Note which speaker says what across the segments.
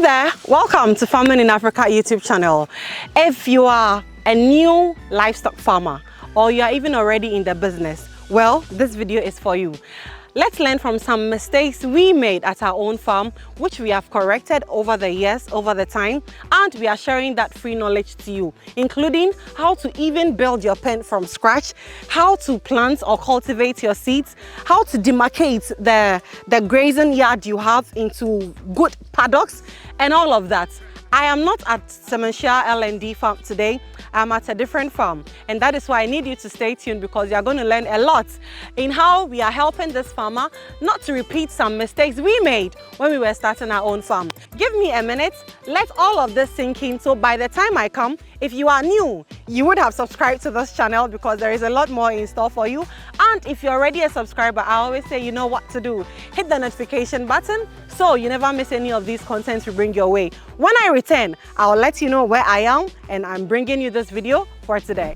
Speaker 1: there, welcome to Farming in Africa YouTube channel. If you are a new livestock farmer or you are even already in the business, well, this video is for you. Let's learn from some mistakes we made at our own farm, which we have corrected over the years, over the time, and we are sharing that free knowledge to you, including how to even build your pen from scratch, how to plant or cultivate your seeds, how to demarcate the grazing yard you have into good paddocks, and all of that. I am not at Semenshia L&D farm today. I'm at a different farm, and that is why I need you to stay tuned, because you are going to learn a lot in how we are helping this farmer not to repeat some mistakes we made when we were starting our own farm. Give me a minute, let all of this sink in, so by the time I come, if you are new, you would have subscribed to this channel, because there is a lot more in store for you. And if you're already a subscriber, I always say you know what to do. Hit the notification button so you never miss any of these contents we bring your way. When I return, I'll let you know where I am, and I'm bringing you this video for today.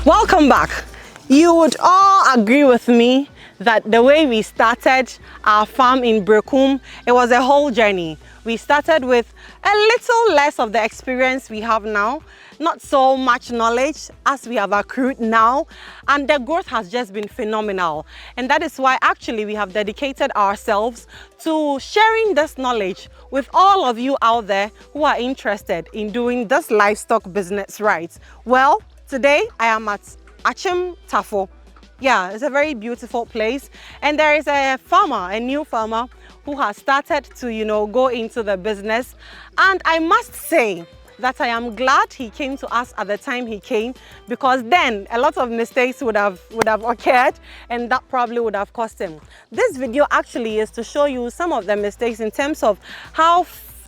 Speaker 1: Welcome back. You would all agree with me that the way we started our farm in Brekum, it was a whole journey. We started with a little less of the experience we have now, not so much knowledge as we have accrued now, and the growth has just been phenomenal. And that is why actually we have dedicated ourselves to sharing this knowledge with all of you out there who are interested in doing this livestock business right. Well, today I am at Achim Tafo. Yeah, it's a very beautiful place, and there is a farmer, a new farmer, who has started to, go into the business. And I must say that I am glad he came to us at the time he came, because then a lot of mistakes would have occurred, and that probably would have cost him. This video actually is to show you some of the mistakes in terms of how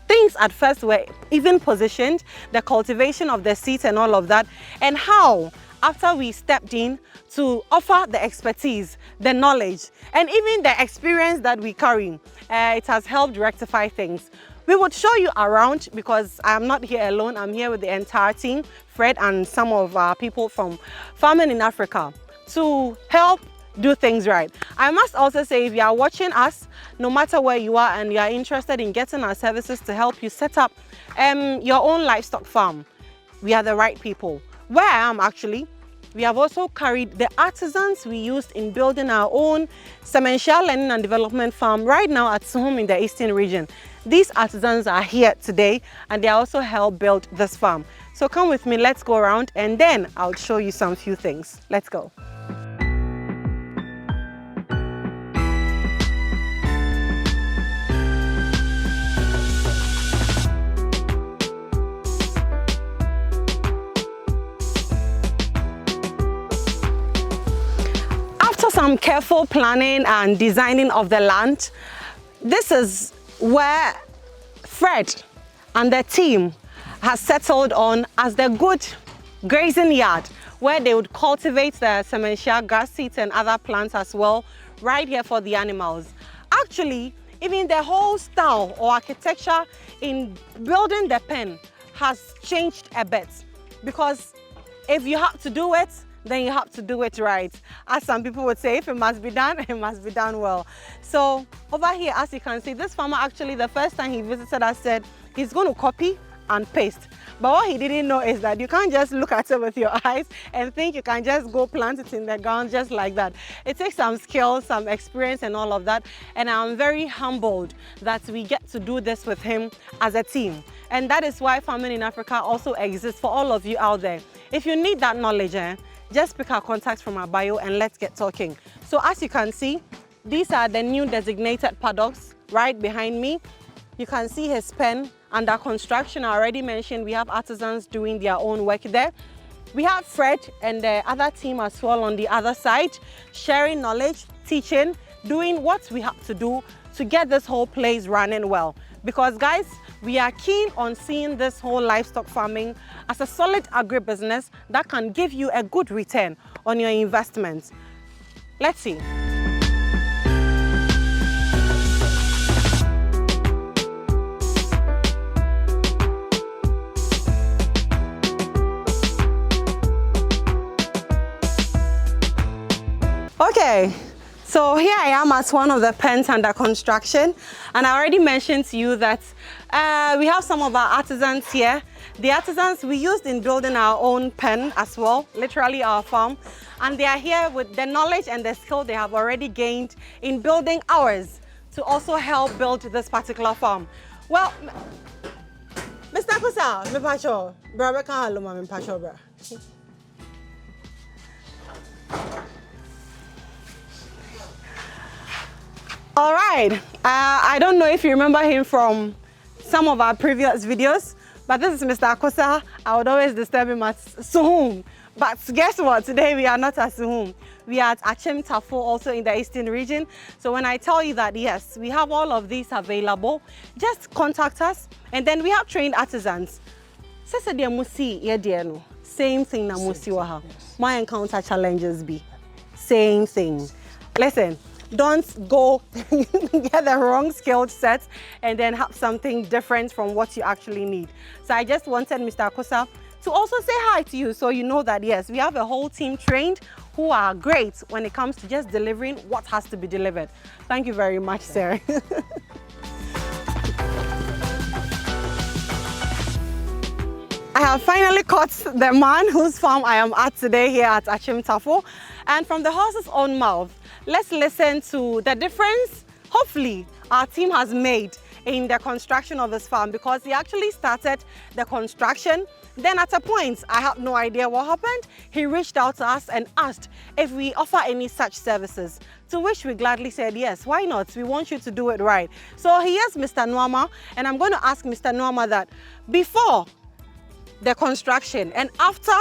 Speaker 1: things at first were even positioned, the cultivation of the seeds and all of that, and how after we stepped in to offer the expertise, the knowledge, and even the experience that we carry, it has helped rectify things. We would show you around, because I'm not here alone. I'm here with the entire team, Fred and some of our people from Farming in Africa, to help do things right. I must also say, if you are watching us, no matter where you are, and you are interested in getting our services to help you set up your own livestock farm, we are the right people. Where I am actually, we have also carried the artisans we used in building our own Semenshia Learning and Development Farm right now at home in the Eastern region. These artisans are here today, and they also helped build this farm. So come with me, let's go around, and then I'll show you some few things. Let's go. Some careful planning and designing of the land, this is where Fred and the team has settled on as the good grazing yard, where they would cultivate the Semenshia grass seeds and other plants as well, right here for the animals. Actually, even the whole style or architecture in building the pen has changed a bit, because if you have to do it, then you have to do it right. As some people would say, if it must be done, it must be done well. So over here, as you can see, this farmer actually, the first time he visited us, said he's going to copy and paste. But what he didn't know is that you can't just look at it with your eyes and think you can just go plant it in the ground just like that. It takes some skill, some experience and all of that. And I'm very humbled that we get to do this with him as a team. And that is why Farming in Africa also exists for all of you out there. If you need that knowledge, just pick our contacts from our bio and let's get talking. So as you can see, these are the new designated paddocks right behind me. You can see his pen under construction. I already mentioned we have artisans doing their own work there. We have Fred and the other team as well on the other side, sharing knowledge, teaching, doing what we have to do to get this whole place running well. Because guys, we are keen on seeing this whole livestock farming as a solid agribusiness that can give you a good return on your investments. Let's see. Okay, so here I am at one of the pens under construction, and I already mentioned to you that we have some of our artisans here. The artisans we used in building our own pen as well, literally our farm, and they are here with the knowledge and the skill they have already gained in building ours to also help build this particular farm. Well, Mr. Kusa, me pacho, brother can hello me pacho, bro. All right, I don't know if you remember him from some of our previous videos, but this is Mr. Akosa. I would always disturb him at Suhum. But guess what? Today we are not at Suhum. We are at Achim Tafo, also in the Eastern region. So when I tell you that, yes, we have all of these available, just contact us. And then we have trained artisans. Same thing na musi waha. My encounter challenges be same thing. Listen, don't go get the wrong skill set and then have something different from what you actually need. So I just wanted Mr. Akosa to also say hi to you, so you know that yes, we have a whole team trained who are great when it comes to just delivering what has to be delivered. Thank you very much, sir. I have finally caught the man whose farm I am at today here at Achim Tafo. And from the horse's own mouth, let's listen to the difference, hopefully, our team has made in the construction of this farm, because he actually started the construction. Then at a point, I have no idea what happened. He reached out to us and asked if we offer any such services, to which we gladly said, yes, why not? We want you to do it right. So here's Mr. Nwama, and I'm going to ask Mr. Nwama that before the construction and after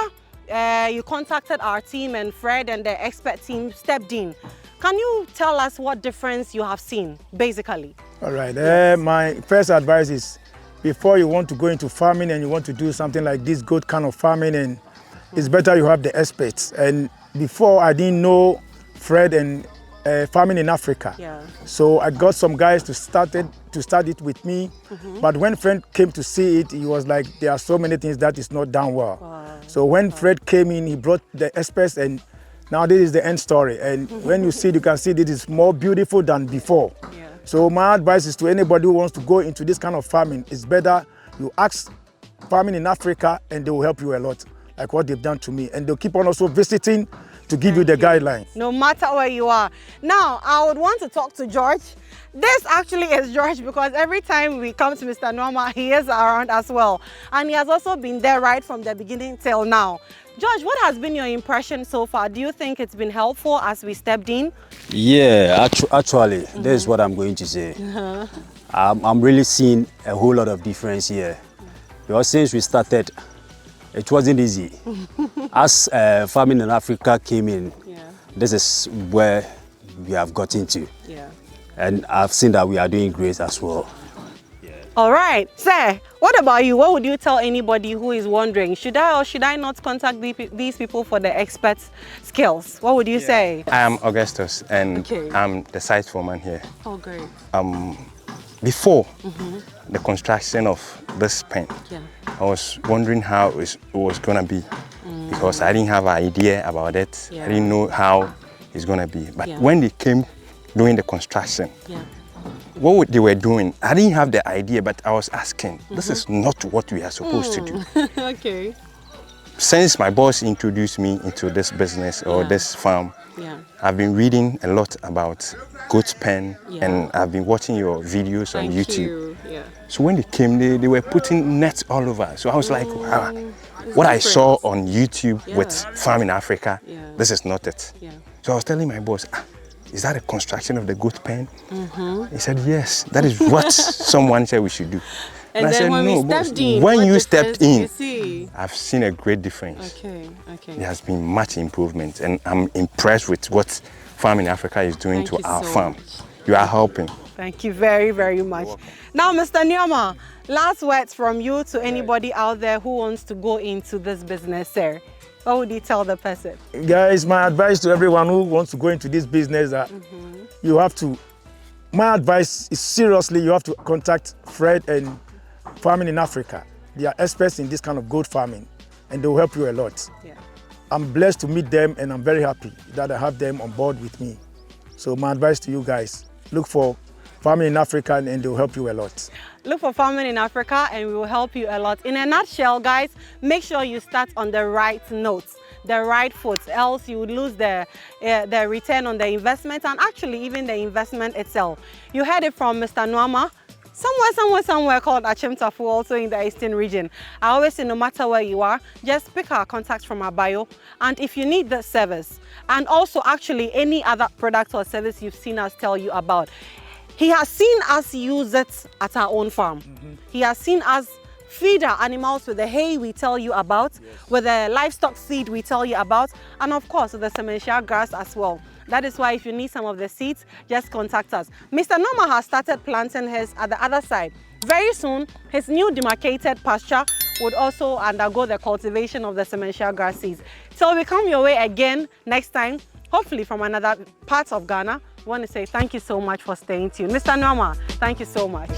Speaker 1: you contacted our team and Fred and the expert team stepped in, can you tell us what difference you have seen, basically?
Speaker 2: All right. My first advice is, before you want to go into farming and you want to do something like this good kind of farming, and it's better you have the experts. And before, I didn't know Fred and farming in Africa.
Speaker 1: Yeah.
Speaker 2: So I got some guys to start it with me. But when Fred came to see it, he was like, there are so many things that is not done well.
Speaker 1: Wow.
Speaker 2: So when Fred came in, he brought the experts, and now this is the end story. And when you see it, you can see this is more beautiful than before.
Speaker 1: Yeah.
Speaker 2: So my advice is to anybody who wants to go into this kind of farming, it's better you ask farming in Africa and they will help you a lot, like what they've done to me. And they'll keep on also visiting to give you the guidelines.
Speaker 1: No matter where you are. Now, I would want to talk to George. This actually is George, because every time we come to Mr. Nwama, he is around as well. And he has also been there right from the beginning till now. George, what has been your impression so far? Do you think it's been helpful as we stepped in?
Speaker 3: Yeah, actually, this is what I'm going to say. I'm really seeing a whole lot of difference here. Because since we started, it wasn't easy. As farming in Africa came in, this is where we have got into.
Speaker 1: Yeah.
Speaker 3: And I've seen that we are doing great as well.
Speaker 1: All right, sir, what about you? What would you tell anybody who is wondering, should I or should I not contact these people for the expert skills? What would you say?
Speaker 4: I am Augustus, and I'm the site foreman here.
Speaker 1: Oh, great.
Speaker 4: Before the construction of this pen, I was wondering how it was going to be, because I didn't have an idea about it. I didn't know how it's going to be. But when they came doing the construction, what they were doing, I didn't have the idea, but I was asking, this is not what we are supposed to do.
Speaker 1: Okay.
Speaker 4: Since my boss introduced me into this business or this farm, I've been reading a lot about goat pen, and I've been watching your videos on YouTube. So when they came, they were putting nets all over. So I was like, wow, what I saw on YouTube with Farm in Africa, this is not it. So I was telling my boss, is that a construction of the goat pen? He said, yes, that is what someone said we should do.
Speaker 1: And
Speaker 4: I
Speaker 1: then
Speaker 4: said,
Speaker 1: when
Speaker 4: no,
Speaker 1: we stepped in,
Speaker 4: when you stepped in,
Speaker 1: see?
Speaker 4: I've seen a great difference.
Speaker 1: Okay.
Speaker 4: There has been much improvement, and I'm impressed with what Farm in Africa is doing to our farm. You are helping.
Speaker 1: Thank you very, very much. Now, Mr. Nwama, last words from you to anybody out there who wants to go into this business, sir. What would you tell the person?
Speaker 2: Guys, my advice to everyone who wants to go into this business, that you have to, my advice is seriously, you have to contact Fred and Farming in Africa. They are experts in this kind of goat farming, and they will help you a lot. I'm blessed to meet them, and I'm very happy that I have them on board with me. So my advice to you guys, look for farming in Africa and they'll help you a lot.
Speaker 1: Look for farming in Africa and we will help you a lot. In a nutshell, guys, make sure you start on the right notes, the right foot, else you would lose the return on the investment and actually even the investment itself. You heard it from Mr. Nwama, somewhere called Achim Tafo, also in the Eastern region. I always say no matter where you are, just pick our contacts from our bio, and if you need the service and also actually any other product or service you've seen us tell you about, he has seen us use it at our own farm. He has seen us feed our animals with the hay we tell you about, with the livestock seed we tell you about, and of course with the sementia grass as well. That is why if you need some of the seeds, just contact us. Mr. Noma has started planting his at the other side. Very soon, his new demarcated pasture would also undergo the cultivation of the sementia grass seeds. Till we come your way again next time, hopefully from another part of Ghana, I want to say thank you so much for staying tuned. Mr. Noma, thank you so much.